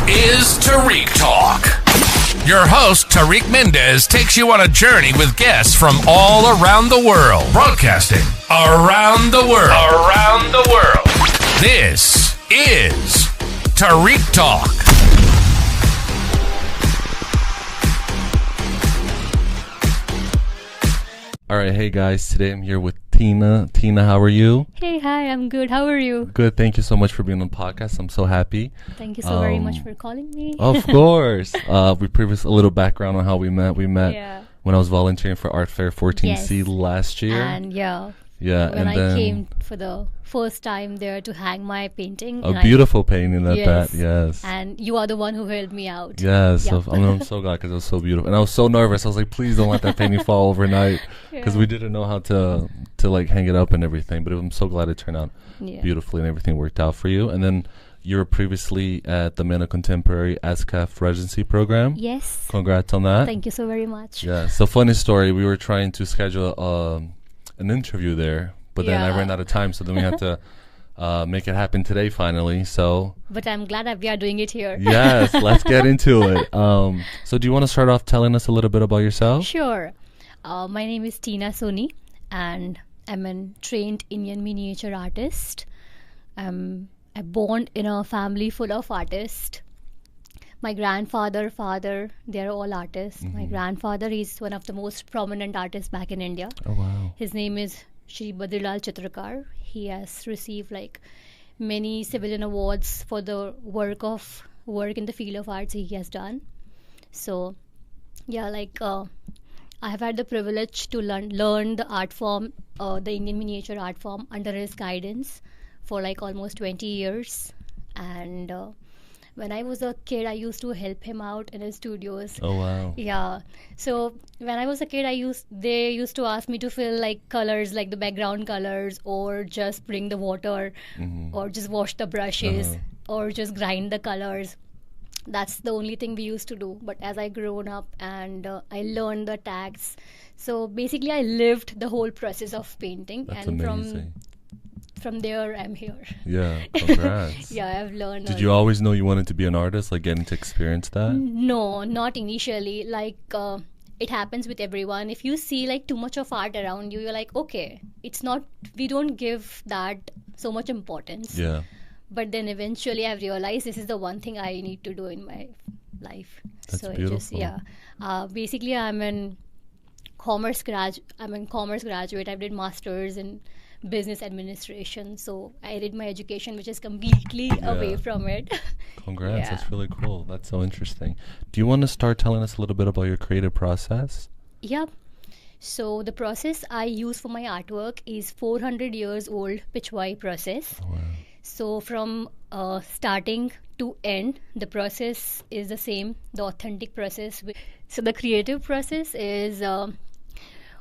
is Tariq Talk. Your host, Tariq Mendez, takes you on a journey with guests from all around the world. Broadcasting around the world. Around the world. This is Tariq Talk. All right, hey guys, today I'm here with Teena. Teena, how are you? Hey, hi, I'm good. How are you? Good, thank you so much for being on the podcast. I'm so happy. Thank you so very much for calling me. Of course. We a little background on how we met. We met when I was volunteering for Art Fair 14C last year. And when and I came for the first time there to hang my painting. A beautiful painting at that, yes. And you are the one who helped me out. Yes, yeah. I'm so glad because it was so beautiful. And I was so nervous. I was like, please don't let that painting fall overnight because we didn't know how to like hang it up and everything. But I'm so glad it turned out beautifully and everything worked out for you. And then you were previously at the Men of Contemporary ESKFF residency program. Yes. Congrats on that. Thank you so very much. Yeah, so funny story. We were trying to schedule an interview there. But then I ran out of time, so then we had to make it happen today finally. But I'm glad that we are doing it here. Yes, let's get into it. So do you want to start off telling us a little bit about yourself? Sure. My name is Teena Soni, and I'm a trained Indian miniature artist. I'm born in a family full of artists. My grandfather, father, they're all artists. Mm-hmm. My grandfather is one of the most prominent artists back in India. Oh, wow. His name is Shri Badri Lal Chitrakar. He has received many civilian awards for the work in the field of arts he has done. So, I have had the privilege to learn the art form, the Indian miniature art form under his guidance for almost 20 years. And when I was a kid, I used to help him out in his studios. Oh, wow. Yeah. So when I was a kid, they used to ask me to fill colors, like the background colors, or just bring the water, or just wash the brushes, or just grind the colors. That's the only thing we used to do. But as I grown up and I learned the tags, so basically I lived the whole process of painting. That's and amazing. From there, I'm here. Yeah, congrats. I've learned. Did you always know you wanted to be an artist, getting to experience that? No, not initially. It happens with everyone. If you see too much of art around you, you're like, okay, it's not, we don't give that so much importance. Yeah. But then eventually I've realized this is the one thing I need to do in my life. That's so beautiful. Basically I'm a commerce graduate. I did masters in business administration, so I did my education which is completely away from it. Congrats. That's really cool. That's so interesting. Do you want to start telling us a little bit about your creative process? So the process I use for my artwork is 400 years old Pichwai process. Oh, wow. So from starting to end, the process is the same, the authentic process. So the creative process is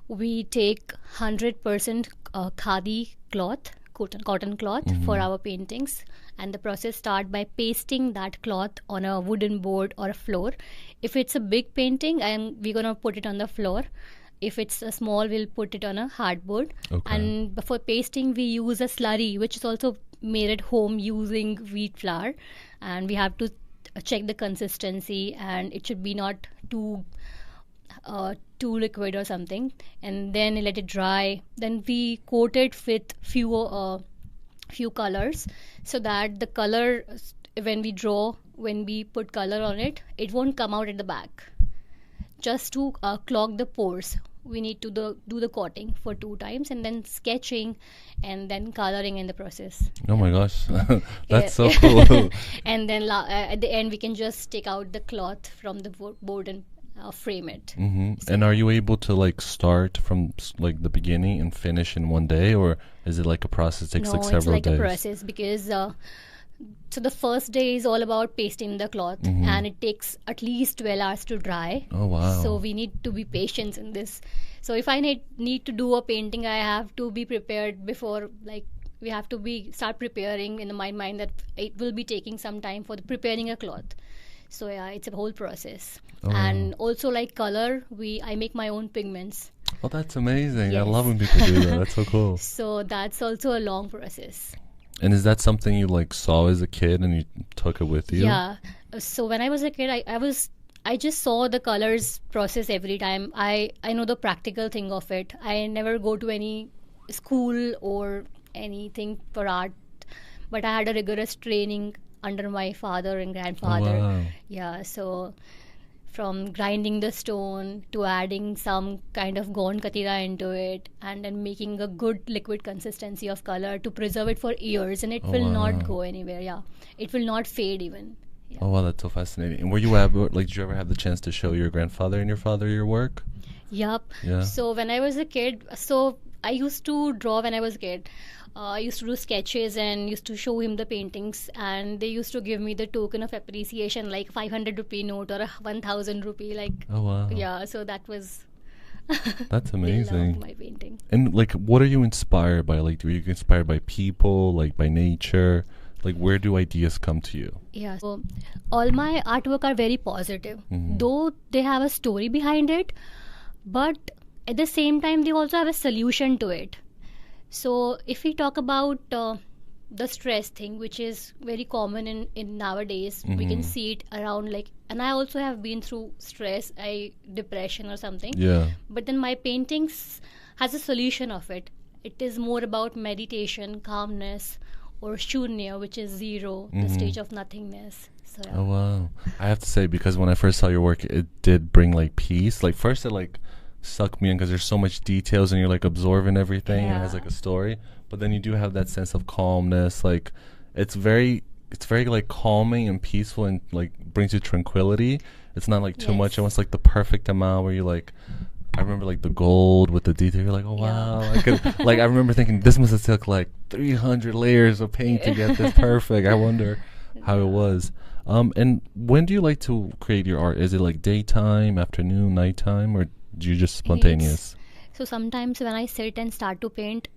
we take 100% khadi cloth, cotton cloth for our paintings, and the process starts by pasting that cloth on a wooden board or a floor. If it's a big painting, we're gonna put it on the floor. If it's a small, we'll put it on a hardboard. Okay. And before pasting, we use a slurry, which is also made at home using wheat flour, and we have to check the consistency, and it should be not too liquid or something, and then let it dry. Then we coat it with few colors, so that the color, when we put color on it, it won't come out at the back. Just to clog the pores, we need to do the coating for 2 times, and then sketching, and then coloring in the process. Oh my gosh, that's so cool. And then at the end, we can just take out the cloth from the board and frame it. So, and are you able to start from the beginning and finish in one day, or is it a process that takes several days? No, it's a process, because so the first day is all about pasting the cloth, and it takes at least 12 hours to dry. Oh, wow. So we need to be patient in this. So if I need to do a painting, I have to be prepared before, we have to start preparing in my mind that it will be taking some time for preparing a cloth. So it's a whole process. And also color, I make my own pigments. Oh, that's amazing. Yes. I love when people do that. That's so cool. So that's also a long process. And is that something you saw as a kid and you took it with you. Yeah. So when I was a kid, I just saw the colors process every time. I know the practical thing of it. I never go to any school or anything for art, but I had a rigorous training under my father and grandfather. Oh, wow. Yeah, so from grinding the stone to adding some kind of gond katira into it and then making a good liquid consistency of color to preserve it for years, and it will not go anywhere. Yeah, it will not fade even. Yeah. Oh wow, that's so fascinating. And were you ever did you ever have the chance to show your grandfather and your father your work? Yup. Yeah. So when I was a kid, so I used to draw when I was a kid. I used to do sketches and used to show him the paintings, and they used to give me the token of appreciation, like 500 rupee note or a 1000 rupee, like. Oh wow. Yeah, so that was. That's They amazing. loved my painting. And like, what are you inspired by? Like, are you inspired by people, like by nature? Like, where do ideas come to you? Yeah, so all my artwork are very positive, Mhm. though they have a story behind it, but at the same time they also have a solution to it. So if we talk about the stress thing, which is very common in nowadays, we can Mhm. see it around, like, and I also have been through stress, depression or something, Yeah. but then my paintings has a solution of it. It is more about meditation, calmness, or shunya, which is zero, the Mhm. stage of nothingness. So yeah. Oh wow. I have to say, because when I first saw your work, it did bring like peace. Like first it like sucked me in because there's so much details and you're like absorbing everything and it has Yeah. like a story. But then you do have that sense of calmness. Like it's very like calming and peaceful and like brings you tranquility. It's not like too much. Yes. Almost like the perfect amount where you like. I remember like the gold with the detail. You're like, oh wow! Yeah. I could, like I remember thinking this must have took like 300 layers of paint to get this perfect. I wonder how it was. And when do you like to create your art? Is it like daytime, afternoon, nighttime, or do you just spontaneous? So sometimes when I sit and start to paint,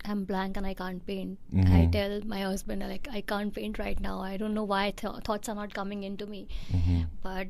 I'm blank and I can't paint. I Mhm. tell my husband, like, I can't paint right now. I don't know why thoughts are not coming into me. Mhm. But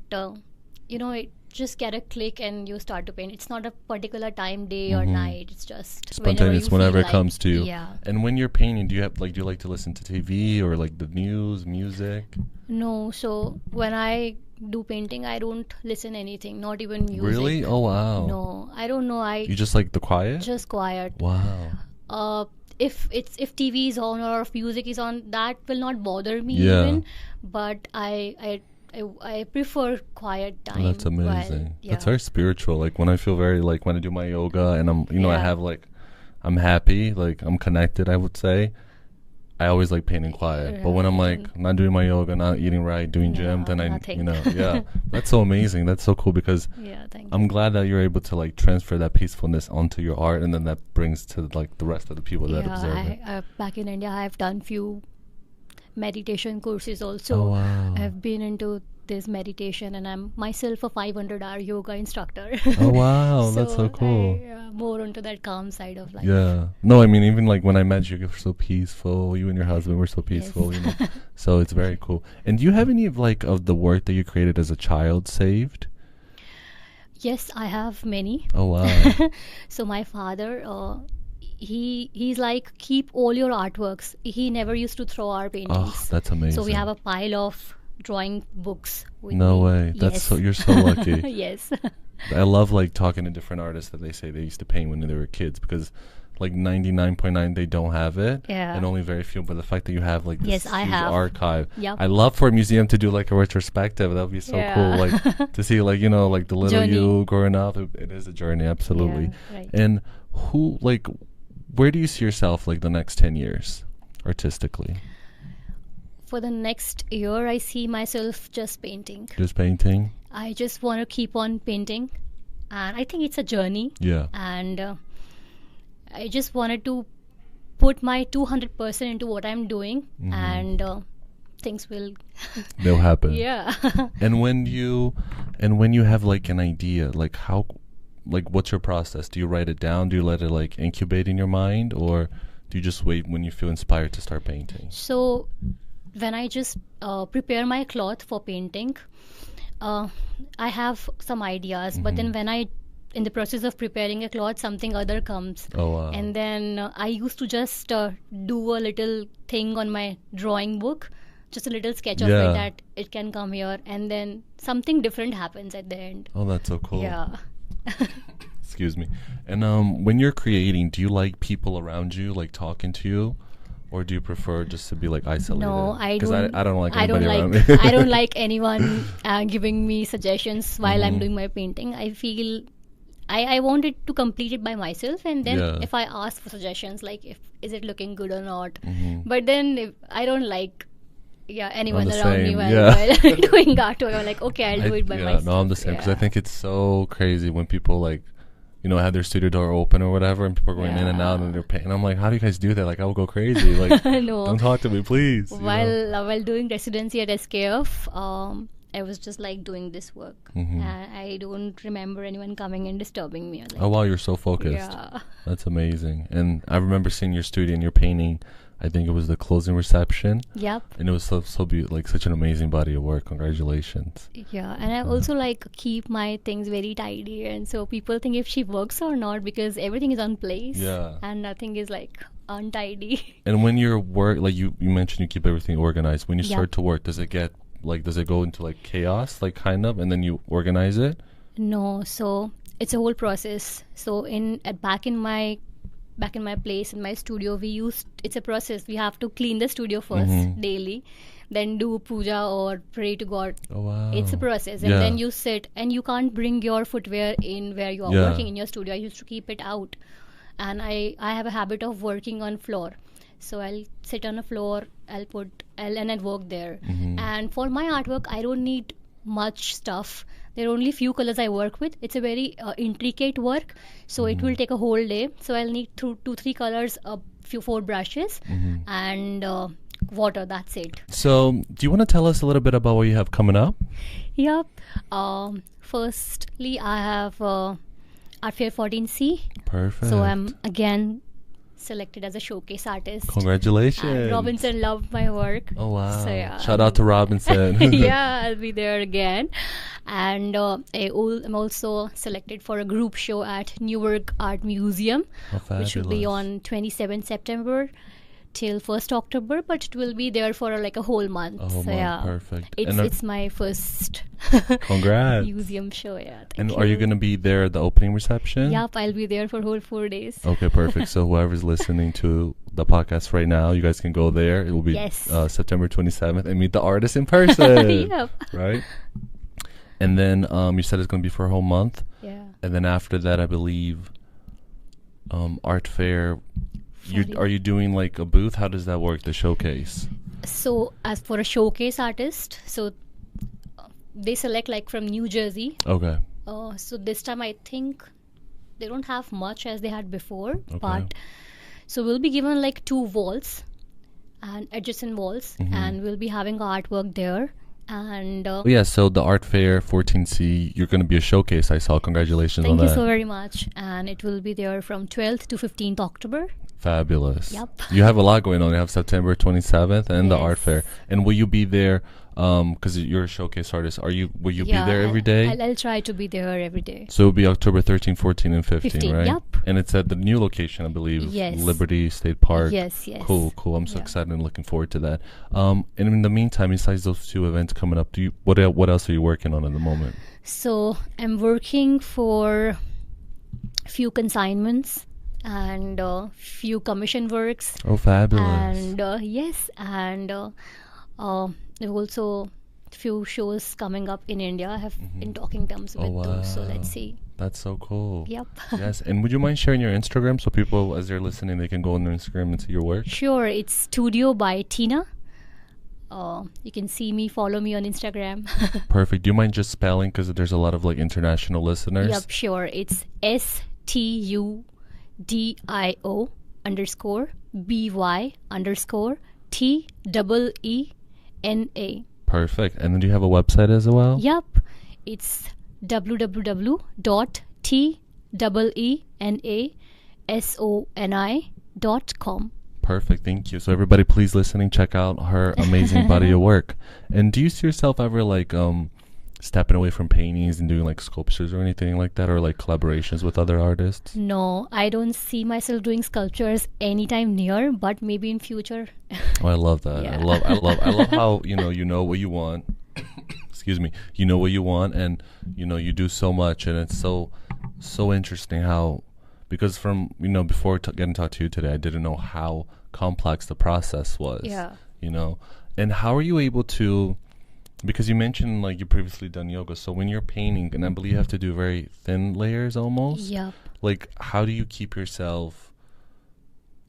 it just get a click and you start to paint. It's not a particular time, day or Mhm. night. It's just Spontaneous whenever it comes to you. Yeah. And when you're painting, do you like to listen to TV or like the news, music? No, so when I do painting, I don't listen anything, not even music. Really? Oh wow. No, I don't know. I You just like the quiet? just quiet. Wow. If TV is on or if music is on, that will not bother me Yeah. even. But I prefer quiet time. Oh, that's amazing. while- yeah. That's very spiritual. Like when I feel very like when I do my yoga and I Yeah. have like I'm happy, like I'm connected, I would say. I always like painting quiet. But when I'm like not doing my yoga, not eating right, doing gym, No, then nothing. yeah. That's so amazing. That's so cool because Yeah, thank you. I'm glad that you're able to like transfer that peacefulness onto your art, and then that brings to like the rest of the people that observe it. Back in India, I've done few meditation courses also. Oh, wow. I've been into this meditation, and I'm myself a 500-hour yoga instructor. Oh wow, that's so cool. More onto that calm side of life. Yeah. No, I mean, even like when I met you, you were so peaceful. You and your husband were so peaceful, you know. So it's very cool. And do you have any of the work that you created as a child saved? Yes, I have many. Oh wow. So my father, he's like, keep all your artworks. He never used to throw our paintings. Oh, that's amazing. So we have a pile of drawing books with No me. way. That's Yes. so you're so lucky. Yes. I love like talking to different artists that they say they used to paint when they were kids because like 99.9 they don't have it. Yeah. And only very few. But the fact that you have like this Yes, I huge have. archive. Yep. I love for a museum to do like a retrospective. That would be so Yeah. cool. Like to see like, like the little Journey. you growing up. It is a journey, absolutely. Yeah, right. And where do you see yourself like the next 10 years artistically? For the next year, I see myself just painting. Just painting? I just want to keep on painting, and I think it's a journey. Yeah. And I just wanted to put my 200% into what I'm doing, and things will. They'll happen. Yeah. And when you have like an idea, like what's your process? Do you write it down? Do you let it like incubate in your mind, or do you just wait when you feel inspired to start painting? So when I just prepare my cloth for painting, I have some ideas, but then when in the process of preparing a cloth, something other comes. Oh wow. And then I used to just do a little thing on my drawing book just a little sketch of it that it can come here, and then something different happens at the end. Oh, that's so cool. Yeah. Excuse me. And when you're creating, do you like people around you like talking to you, or do you prefer just to be like isolated? No, I don't. Because I don't like anybody around me. I don't like anyone giving me suggestions while I'm doing my painting. I feel I want it to complete it by myself, and then if I ask for suggestions, like is it looking good or not. But then if I don't like anyone around me while doing artwork. I'm like, okay, I'll do it by myself. No, I'm the same, because I think it's so crazy when people like, you know, have their studio door open or whatever, and people are going in and out, and they're painting. I'm like, how do you guys do that? Like, I will go crazy. Like, no. Don't talk to me, please. While doing residency at SKF, I was just like doing this work. I don't remember anyone coming and disturbing me. Like, oh wow, you're so focused. Yeah. That's amazing. And I remember seeing your studio and your painting. I think it was the closing reception. Yep. And it was so beautiful, like such an amazing body of work. Congratulations. Yeah, and I also like keep my things very tidy, and so people think if she works or not, because everything is on place. Yeah. And nothing is like untidy. And when you're like you mentioned you keep everything organized. When you start to work, does it go into like chaos, like kind of, and then you organize it? No, so it's a whole process. So back in my place in my studio, it's a process. We have to clean the studio first daily, then do puja or pray to God. Oh wow. It's a process, and then you sit, and you can't bring your footwear in where you are working in your studio. I used to keep it out, and I have a habit of working on floor. So I'll sit on a floor, and I'll work there. And for my artwork, I don't need much stuff. There are only few colors I work with. It's a very intricate work, so it will take a whole day. So I'll need 2-3 colors, 4 brushes, and water. That's it. So do you want to tell us a little bit about what you have coming up? Yep. Firstly, I have Art Fair 14C. Perfect. So I'm again selected as a showcase artist. Congratulations. Robinson loved my work. Oh wow. So, yeah, shout out to Robinson. Yeah, I'll be there again. And I'm also selected for a group show at Newark Art Museum, which will be on 27th September till 1st October, but it will be there for like a whole month. Oh, so yeah, perfect. It's my first congrats museum show. Yeah. And are you going to be there at the opening reception? Yep, I'll be there for whole 4 days. Okay, perfect. So whoever's listening to the podcast right now, you guys can go there. It will be September 27th and meet the artist in person. Yep. Right? And then you said it's going to be for a whole month. Yeah. And then after that, I believe art fair. Are you doing like a booth? How does that work, the showcase? So as for a showcase artist, so they select like from New Jersey. Okay. So this time I think they don't have much as they had before. Okay. But so we'll be given like 2 walls and adjacent walls, and we'll be having artwork there. And so the Art Fair 14C, you're going to be a showcase. I saw. Congratulations on that. Thank you so very much. And it will be there from 12th to 15th October. Fabulous. Yep. You have a lot going on. You have September 27th and the Art Fair. And will you be there? Because you're a showcase artist. Will you be there every day? I'll try to be there every day. So it'll be October 13, 14, and 15, right? Yep. And it's at the new location, I believe. Yes. Liberty State Park. Yes. Cool. I'm so excited and looking forward to that. And in the meantime, besides those 2 events coming up, what else are you working on at the moment? So I'm working for a few consignments and few commission works. Oh, fabulous. And and also few shows coming up in India. I have in talking terms with those, so let's see. That's so cool. Yep. Yes, and would you mind sharing your Instagram so people, as they're listening, they can go on their Instagram and see your work? Sure, it's Studio by Teena. You can follow me on Instagram. Perfect. Do you mind just spelling, because there's a lot of like international listeners? Yep, sure. It's STUDIO_BY_TEENA. Perfect. And then do you have a website as well? Yep. It's www.TEENASONI.com. Perfect. Thank you. So everybody, please listening, check out her amazing body of work. And do you see yourself ever like stepping away from paintings and doing like sculptures or anything like that, or like collaborations with other artists? No, I don't see myself doing sculptures anytime near, but maybe in future. Oh, I love that. Yeah. I love how you know what you want. Excuse me. You know what you want, and you do so much, and it's so interesting how, because from before getting to talk to you today, I didn't know how complex the process was. Yeah. And how are you able to? Because you mentioned like you previously done yoga, so when you're painting, and I believe you have to do very thin layers almost. Yeah. Like, how do you keep yourself,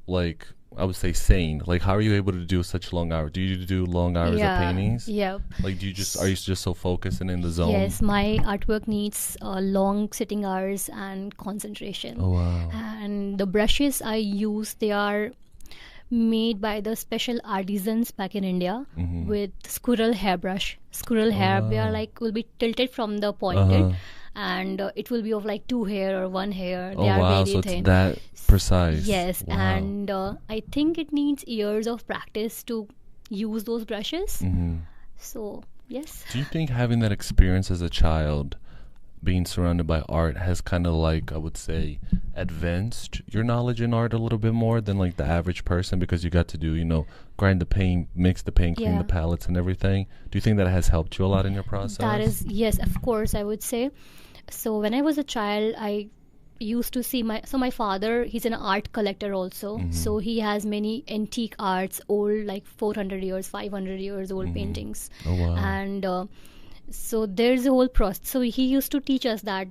like, I would say sane? Like, how are you able to do such long hours? Do you do long hours of paintings? Yeah. Like, are you just so focused and in the zone? Yes, my artwork needs long sitting hours and concentration. Oh wow. And the brushes I use, they are made by the special artisans back in India with squirrel hairbrush. Squirrel hair, they are like will be tilted from the pointed, and it will be of like 2 hair or 1 hair. They are wow, very so thin. it's that precise. Yes, Wow. and I think it needs years of practice to use those brushes. So yes. Do you think having that experience as a child, being surrounded by art, has kind of like, I would say, advanced your knowledge in art a little bit more than like the average person, because you got to do, grind the paint, mix the paint, clean the palettes and everything? Do you think that has helped you a lot in your process? That is, yes, of course, I would say. So when I was a child, I used to see my father, he's an art collector also. So he has many antique arts, old, like 400 years, 500 years old paintings. Oh wow. And so there's a whole process. So he used to teach us that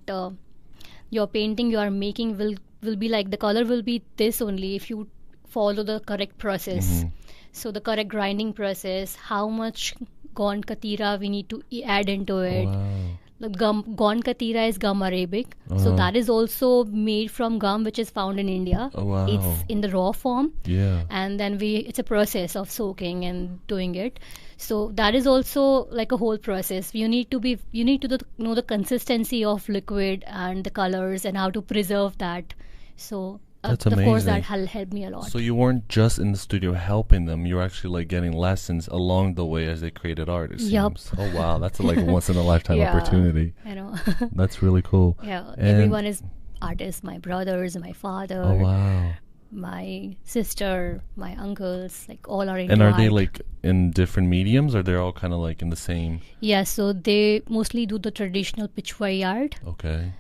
your painting you are making will be like, the color will be this only if you follow the correct process. So the correct grinding process, how much gond katira we need to add into it. Wow. The gond katira is gum arabic, so that is also made from gum which is found in India. Oh wow. It's in the raw form. Yeah. And then it's a process of soaking and doing it. So that is also like a whole process. You need to know the consistency of liquid and the colors and how to preserve that. So That's of course amazing. that helped me a lot. So you weren't just in the studio helping them, you were actually like getting lessons along the way as they created art, it Yup. seems. Oh wow, that's like a once in a lifetime opportunity. I know. That's really cool. Yeah, And- everyone is artists. My brothers, my father, Oh wow. my sister, my uncles, like all are into And are art. they like in different mediums, or they're all kind of like in the same? Yeah, so they mostly do the traditional Pichwai art, Okay.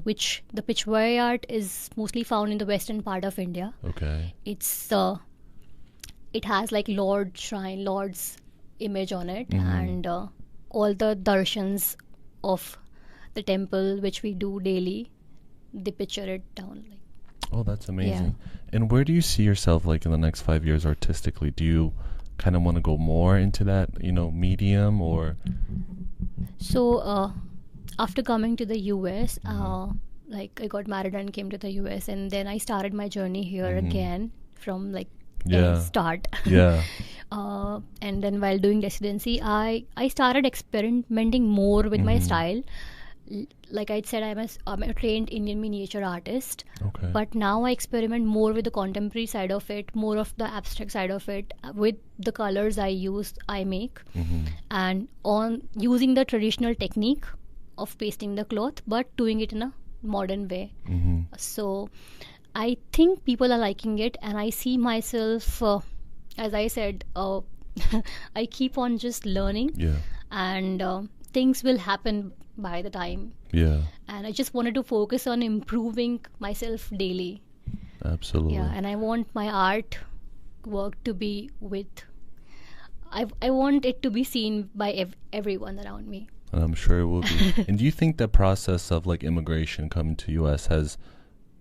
which the Pichwai art is mostly found in the western part of India. Okay. It's it has like Lord's image on it, and all the darshans of the temple which we do daily, they picture it down like. Oh, that's amazing. And where do you see yourself like in the next 5 years artistically? Do you kind of want to go more into that, medium, or? So after coming to the US, like I got married and came to the US, and then I started my journey here again from like start. Yeah. And then while doing residency, I started experimenting more with my style. Like I said, I'm a trained Indian miniature artist, Okay. but now I experiment more with the contemporary side of it, more of the abstract side of it, with the colors I make, and on using the traditional technique of pasting the cloth, but doing it in a modern way. So I think people are liking it, and I see myself, as I said, I keep on just learning, Yeah. and things will happen by the time. Yeah. And I just wanted to focus on improving myself daily. Absolutely. Yeah, and I want my art work to be I want it to be seen by everyone around me. And I'm sure it will be. And do you think the process of like immigration coming to US has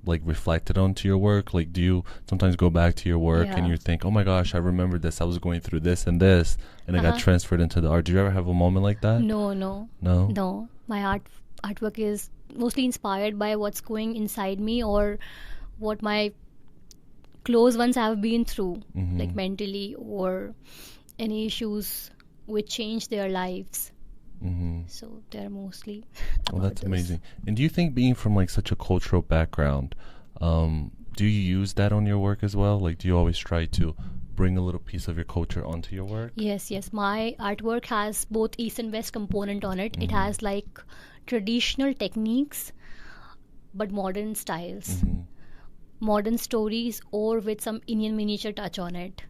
like reflected onto your work? Like, do you sometimes go back to your work and you think, oh my gosh, I remember this, I was going through this and this, and it got transferred into the art? Do you ever have a moment like that? No. My artwork is mostly inspired by what's going inside me, or what my close ones have been through, like mentally, or any issues which change their lives. So they're mostly Well, that's amazing. And do you think, being from like such a cultural background, do do you use that on your work as well? Like, do you always try to bring a little piece of your culture onto your work? Yes, yes. My artwork has both East and West component on it. It has like traditional techniques, but modern styles, modern stories, or with some Indian miniature touch on it.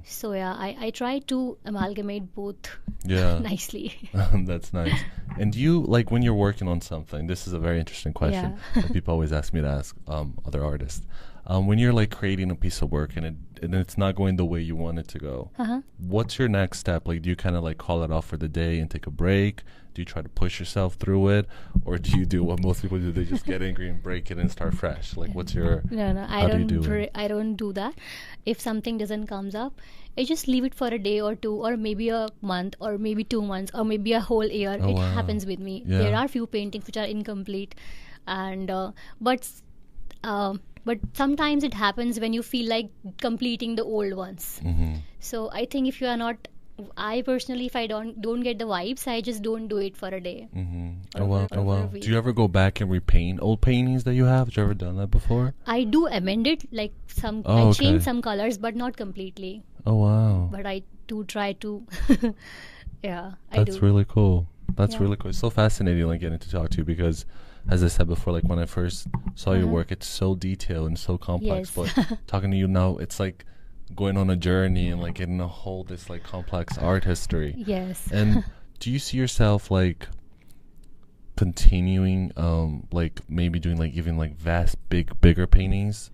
So yeah, I try to amalgamate both nicely. That's nice. And do you, like, when you're working on something, this is a very interesting question that people always ask me to ask other artists. When you're like creating a piece of work and it's not going the way you want it to go, what's your next step? Like, do you kind of like call it off for the day and take a break? Do you try to push yourself through it, or do you do what most people do? They just get angry and break it and start fresh. Like, what's your? No, I don't do that. If something doesn't comes up, I just leave it for a day or two, or maybe a month, or maybe 2 months, or maybe a whole year. It happens with me. There are few paintings which are incomplete, and but sometimes it happens when you feel like completing the old ones. So I think if you are not, I personally, if I don't get the vibes, I just don't do it for a day. Oh wow. Do you ever go back and repaint old paintings that you have? Have you ever done that before? I do amend it, like I change some colors, but not completely. Oh wow. But I do try to. That's really cool. That's really cool. It's so fascinating, like, getting to talk to you, because as I said before, like, when I first saw your work, it's so detailed and so complex. But talking to you now, it's like going on a journey and like getting a whole this like complex art history. Yes. And do you see yourself like continuing, like maybe doing like even like bigger paintings?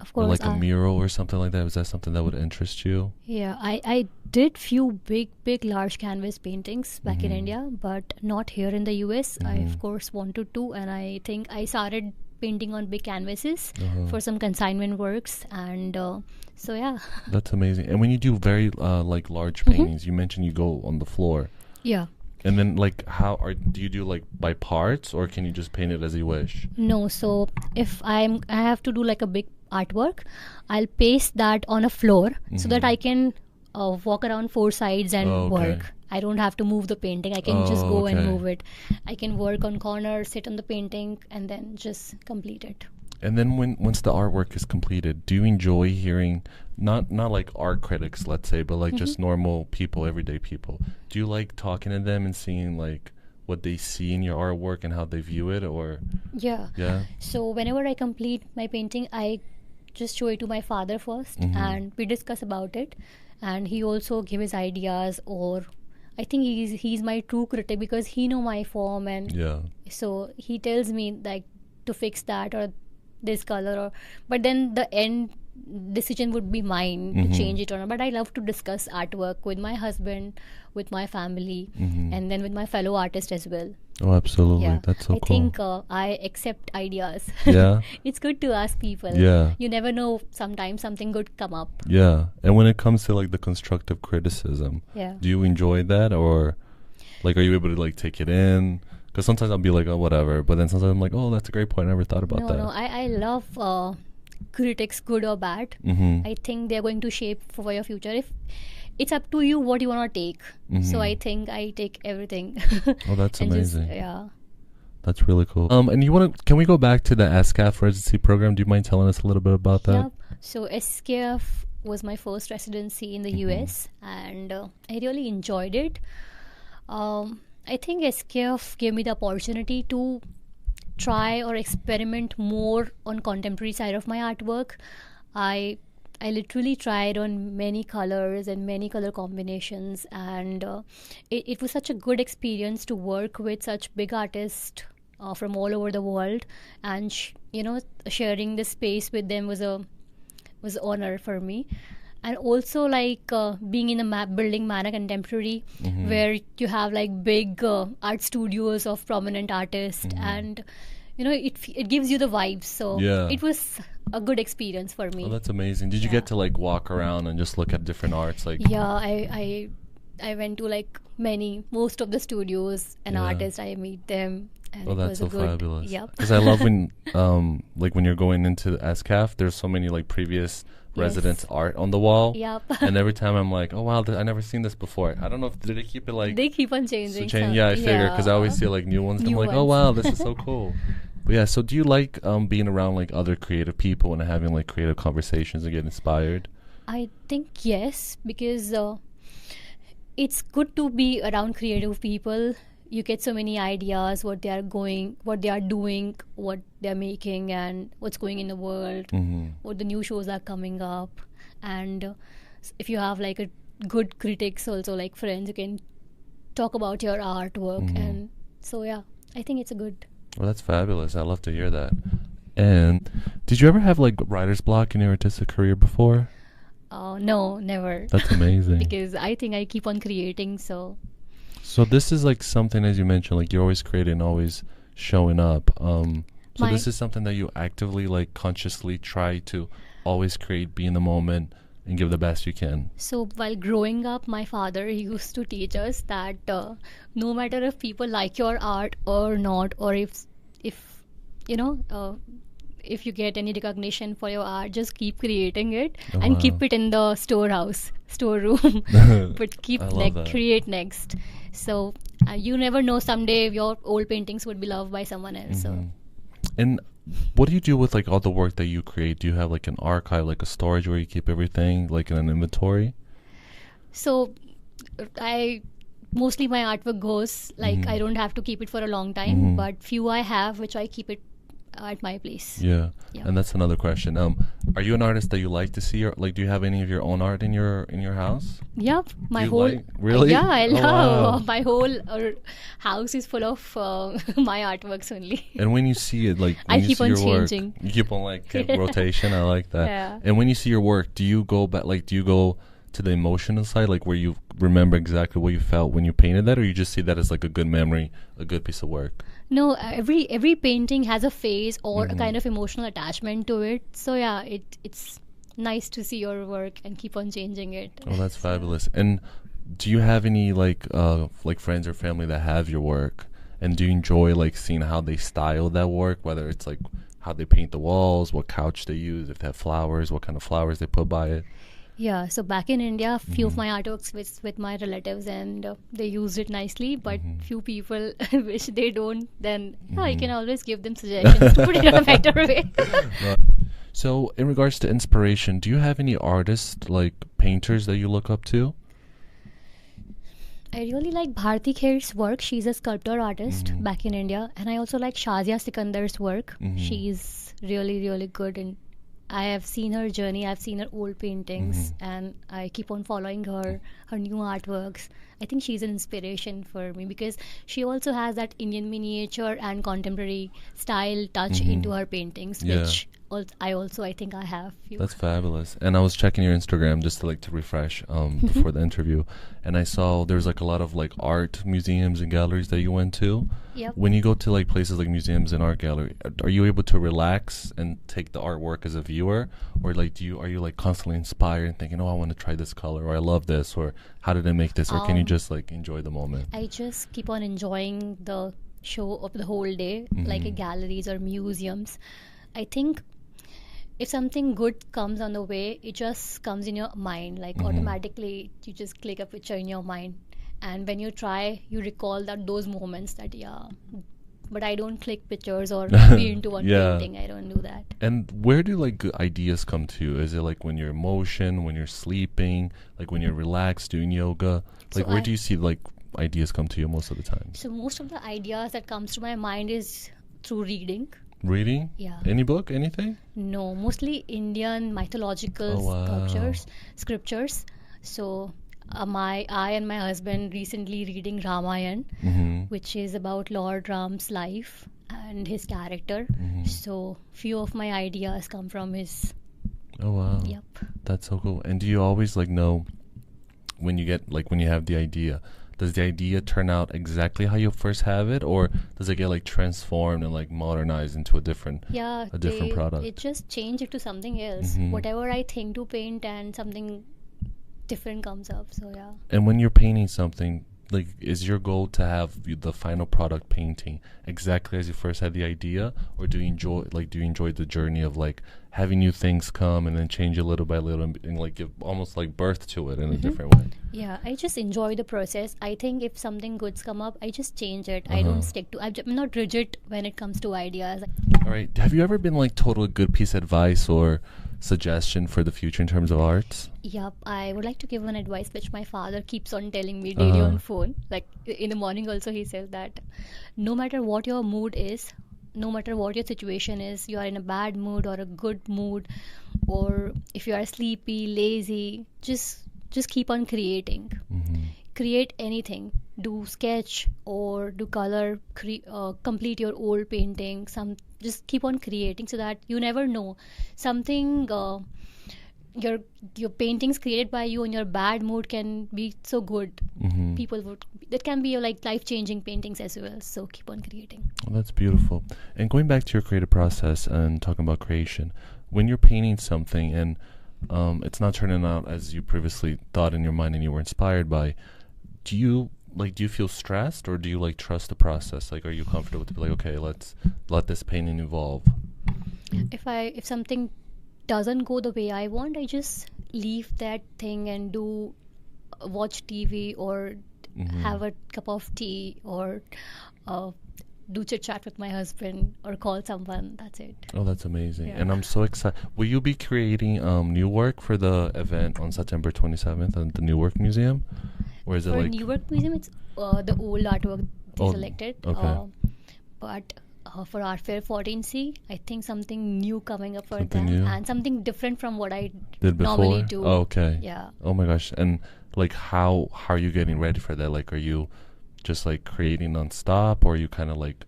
Of course. Or like a mural or something like that? Was that something that would interest you? Yeah, I did few big large canvas paintings back in India, but not here in the US. I of course wanted to, and I think I started painting on big canvases for some consignment works, and so yeah. That's amazing. And when you do very like large paintings, you mentioned you go on the floor. Yeah. And then like do you do like by parts, or can you just paint it as you wish? No, so if I have to do like a big artwork, I'll paste that on a floor so that I can walk around 4 sides and work. I don't have to move the painting. I can just go and move it. I can work on corners, sit on the painting, and then just complete it. And then once the artwork is completed, do you enjoy hearing not like art critics, let's say, but like just normal people, everyday people? Do you like talking to them and seeing like what they see in your artwork and how they view it, or? Yeah. So whenever I complete my painting, I just show it to my father first, and we discuss about it, and he also give his ideas, or I think he's my true critic, because he know my form, and so he tells me like to fix that or this color, or but then the end decision would be mine to change it or not. But I love to discuss artwork with my husband, with my family, and then with my fellow artists as well. Oh, absolutely. Yeah. That's so cool. I think I accept ideas. Yeah. It's good to ask people. Yeah. You never know, sometimes something good come up. Yeah. And when it comes to like the constructive criticism, do you enjoy that, or like are you able to like take it in? Because sometimes I'll be like, oh, whatever. But then sometimes I'm like, oh, that's a great point. I never thought about that. No, I love critics, good or bad. I think they're going to shape for your future. If it's up to you what you want to take. So I think I take everything. Oh, that's amazing. Yeah. That's really cool. And can we go back to the ESKFF residency program? Do you mind telling us a little bit about that? Yep. So ESKFF was my first residency in the US, and I really enjoyed it. I think ESKFF gave me the opportunity to try or experiment more on contemporary side of my artwork. I literally tried on many colors and many color combinations, and it was such a good experience to work with such big artists from all over the world, and sharing the space with them was honor for me. And also like being in a building Mana Contemporary, where you have like big art studios of prominent artists, and it gives you the vibes. So it was a good experience for me. Oh, that's amazing. Did you get to like walk around and just look at different arts? Like I went to like most of the studios and artists. I meet them. And that's so fabulous. Yep. Because I love when like when you're going into the ESKFF, there's so many like previous residents' art on the wall. Yep. And every time I'm like, oh wow, I never seen this before. I don't know if did they keep it like they keep on changing. Yeah, I figure because I always see like new ones. I'm like, oh wow, this is so cool. But yeah, so do you like being around like other creative people and having like creative conversations and get inspired? I think yes, because it's good to be around creative people. You get so many ideas, what they are doing, what they're making, and what's going in the world, what the new shows are coming up. And if you have like a good critics also, like friends, you can talk about your artwork. And so yeah, I think it's a good. Well, that's fabulous. I love to hear that. And did you ever have like writer's block in your artistic career before? No, never. That's amazing. Because I think I keep on creating, so this is like something, as you mentioned, like you're always creating, always showing up. So this is something that you actively, like consciously try to always create, be in the moment, and give the best you can. So while growing up, my father used to teach us that no matter if people like your art or not, or if you know, if you get any recognition for your art, just keep creating it and keep it in the storeroom, but create next. So you never know, someday your old paintings would be loved by someone else. So. And what do you do with like all the work that you create? Do you have like an archive, like a storage where you keep everything, like in an inventory? So mostly my artwork goes, like I don't have to keep it for a long time, but few I have which I keep it at my place. Yeah. And that's another question. Are you an artist that you like to see, or like do you have any of your own art in your house? Yep, my really? Yeah, I love my whole house is full of my artworks only. And when you see it, like when I you keep see on your changing. work, you keep on like rotation. I like that. Yeah. And when you see your work, do you go back? Like, do you go to the emotional side, like where you remember exactly what you felt when you painted that, or you just see that as like a good memory, a good piece of work? No, every painting has a phase or a kind of emotional attachment to it. So yeah, it's nice to see your work and keep on changing it. Oh, that's fabulous. And do you have any like friends or family that have your work, and do you enjoy like seeing how they style that work, whether it's like how they paint the walls, what couch they use, if they have flowers, what kind of flowers they put by it? Yeah, so back in India, few of my artworks with my relatives, and they used it nicely, but few people wish they don't, then I can always give them suggestions to put it in a better way. So in regards to inspiration, do you have any artists, like painters, that you look up to? I really like Bharti Kher's work. She's a sculptor artist back in India. And I also like Shazia Sikandar's work. She's really, really good, and I have seen her journey. I've seen her old paintings, and I keep on following her new artworks. I think she's an inspiration for me because she also has that Indian miniature and contemporary style touch into her paintings, which I think I have. That's fabulous. And I was checking your Instagram just to refresh before the interview, and I saw there's like a lot of like art museums and galleries that you went to. Yep. When you go to like places like museums and art gallery, are you able to relax and take the artwork as a viewer, or like are you like constantly inspired and thinking, oh, I want to try this color, or I love this, or how did I make this, or can you just like enjoy the moment? I just keep on enjoying the show of the whole day, like at galleries or museums. I think if something good comes on the way, it just comes in your mind, like automatically you just click a picture in your mind, and when you try, you recall those moments that but I don't click pictures or be into one painting. I don't do that. And where do like good ideas come to you? Is it like when you're in motion, when you're sleeping, like when you're relaxed doing yoga? Like where do you see like ideas come to you most of the time? So most of the ideas that comes to my mind is through reading. Reading? Yeah. Any book? Anything? No, mostly Indian mythological scriptures. So I and my husband recently reading Ramayana, which is about Lord Ram's life and his character. So few of my ideas come from his. Oh wow. Yep. That's so cool. And do you always like know when you have the idea? Does the idea turn out exactly how you first have it, or does it get like transformed and like modernized into a different product? It just change it to something else. Whatever I think to paint, and something different comes up. So yeah. And when you're painting something, like, is your goal to have the final product painting exactly as you first had the idea, or do you enjoy the journey of like having new things come and then change it little by little and like give almost like birth to it in a different way. Yeah, I just enjoy the process. I think if something good's come up, I just change it. I don't stick to. I'm not rigid when it comes to ideas. All right. Have you ever been like total good piece of advice or suggestion for the future in terms of arts? Yep, I would like to give one advice which my father keeps on telling me daily on phone. Like in the morning also he says that no matter what your mood is, no matter what your situation is, you are in a bad mood or a good mood, or if you are sleepy, lazy, just keep on creating. Create anything. Do sketch or do color, complete your old painting. Just keep on creating so that you never know something. Your paintings created by you in your bad mood can be so good. That can be your like life-changing paintings as well. So keep on creating. Well, that's beautiful. And going back to your creative process and talking about creation, when you're painting something and it's not turning out as you previously thought in your mind and you were inspired by, do you feel stressed, or do you like trust the process? Like, are you comfortable to be like, okay, let's let this painting evolve? If something doesn't go the way I want, I just leave that thing and watch TV or have a cup of tea or do chit chat with my husband or call someone. That's it. Oh, that's amazing. And I'm so excited. Will you be creating new work for the event on September 27th at the New Work Museum? Or is it for like New Work Museum, it's the old artwork they selected. Okay. But for Art Fair 14C, I think something new coming up for Something them new? and something different from what I did before? normally do. Oh, okay. Yeah. Oh my gosh. And like how are you getting ready for that? Like, are you just like creating nonstop, or are you kind of like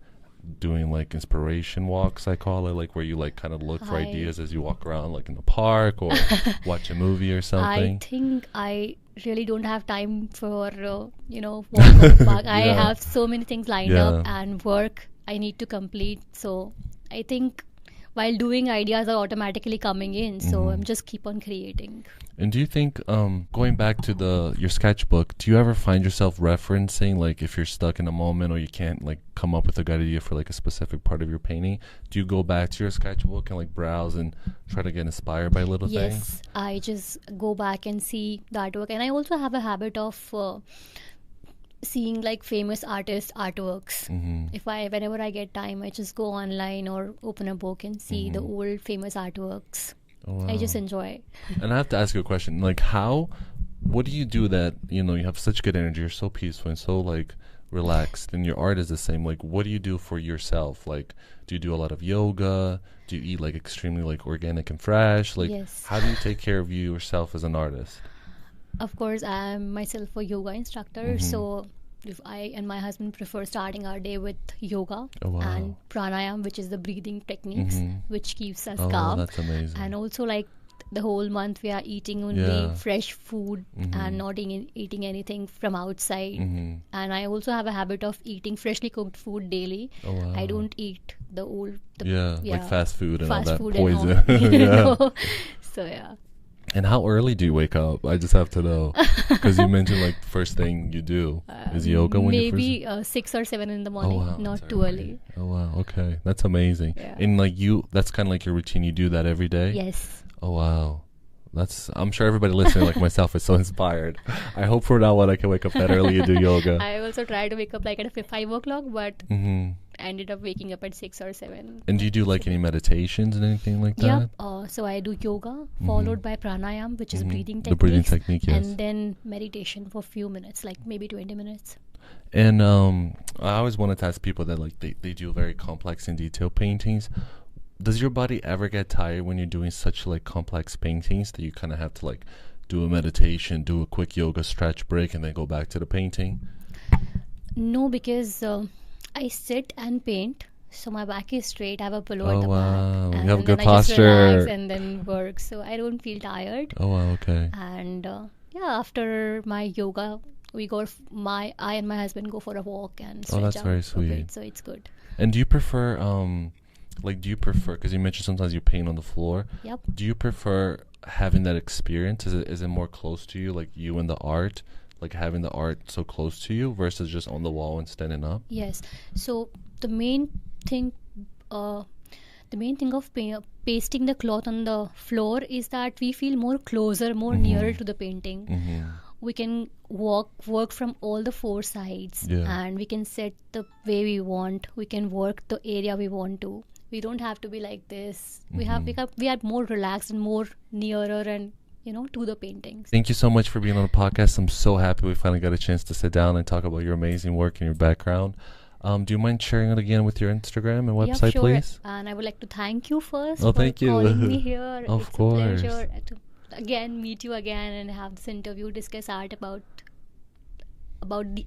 doing like inspiration walks, I call it, like where you like kind of look for ideas as you walk around like in the park or watch a movie or something? I think I really don't have time for walk on the park. I have so many things lined up and work I need to complete, so I think while doing, ideas are automatically coming in, so I'm just keep on creating. And do you think, going back to your sketchbook, do you ever find yourself referencing, like if you're stuck in a moment or you can't like come up with a good idea for like a specific part of your painting, do you go back to your sketchbook and like browse and try to get inspired by little things? Yes, I just go back and see the artwork, and I also have a habit of seeing like famous artists' artworks. Whenever I get time, I just go online or open a book and see the old famous artworks. Oh, wow. I just enjoy. And I have to ask you a question. Like, what do you do that, you have such good energy, you're so peaceful and so like relaxed, and your art is the same. Like, what do you do for yourself? Like, do you do a lot of yoga? Do you eat like extremely like organic and fresh? Like, yes. How do you take care of yourself as an artist? Of course, I am myself a yoga instructor, so if I and my husband prefer starting our day with yoga and pranayam, which is the breathing techniques, which keeps us calm. That's amazing. And also, like the whole month, we are eating only fresh food and not eating anything from outside. And I also have a habit of eating freshly cooked food daily. I don't eat like fast food and all that food poison. So yeah. And how early do you wake up? I just have to know, because you mentioned like first thing you do is yoga. When maybe 6 or 7 in the morning, not too early. Oh wow, okay, that's amazing. And like that's kind of like your routine. You do that every day? Yes. Oh wow, I'm sure everybody listening like myself is so inspired. I hope from now on I can wake up that early and do yoga. I also try to wake up like at 5 o'clock, but ended up waking up at 6 or 7. And do you do like any meditations and anything like that? Yep. So I do yoga followed by pranayam, which is breathing technique. The breathing technique, yes. And then meditation for a few minutes, like maybe 20 minutes. And I always wanted to ask people that like they do very complex and detailed paintings. Does your body ever get tired when you're doing such like complex paintings that you kind of have to like do a meditation, do a quick yoga stretch break, and then go back to the painting? No, because I sit and paint, so my back is straight. I have a pillow at the back. And you have good posture. I just relax and then work, so I don't feel tired. Oh wow, okay. And after my yoga, I and my husband go for a walk and stretch that's out very sweet. a bit, so it's good. And do you prefer because you mentioned sometimes you paint on the floor? Yep. Do you prefer having that experience? Is it more close to you, like you and the art, like having the art so close to you versus just on the wall and standing up? Yes. So the main thing, the The main thing of pasting the cloth on the floor is that we feel more closer, more nearer to the painting. We can work from all the four sides, and we can set the way we want. We can work the area we want to. We don't have to be like this. We are more relaxed and more nearer and to the paintings. Thank you so much for being on the podcast. I'm so happy we finally got a chance to sit down and talk about your amazing work and your background. Do you mind sharing it again with your Instagram and website, sure. please? And I would like to thank you first thank you. calling me here. Of it's course. a pleasure to again meet you again and have this interview, discuss art about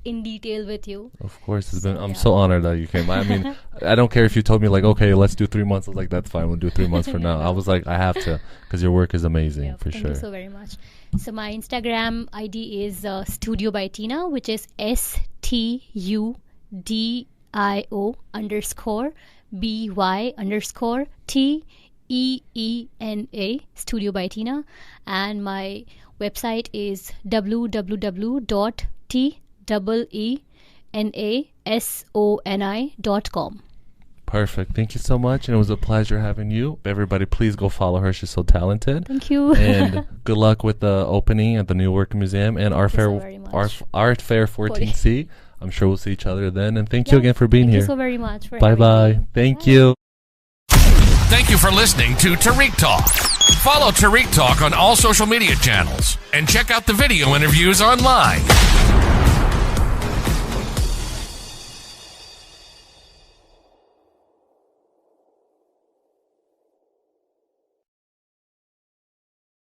in detail with you. Of course, I'm so honored that you came. I mean, I don't care if you told me like, okay, let's do 3 months. I was like, that's fine, we'll do 3 months for now. I was like, I have to, because your work is amazing, for sure. Thank you so very much. So my Instagram ID is Studio by Teena, which is STUDIO_BY_TEENA, Studio by Teena. And my website is www.TEENASONI.com. Perfect. Thank you so much. And it was a pleasure having you. Everybody, please go follow her. She's so talented. Thank you. And good luck with the opening at the New Work Museum and Art Fair 14C. I'm sure we'll see each other then. And thank you again for being here. Thank you so very much for Bye-bye. having me. Thank you. Thank you for listening to Tariq Talk. Follow Tariq Talk on all social media channels and check out the video interviews online.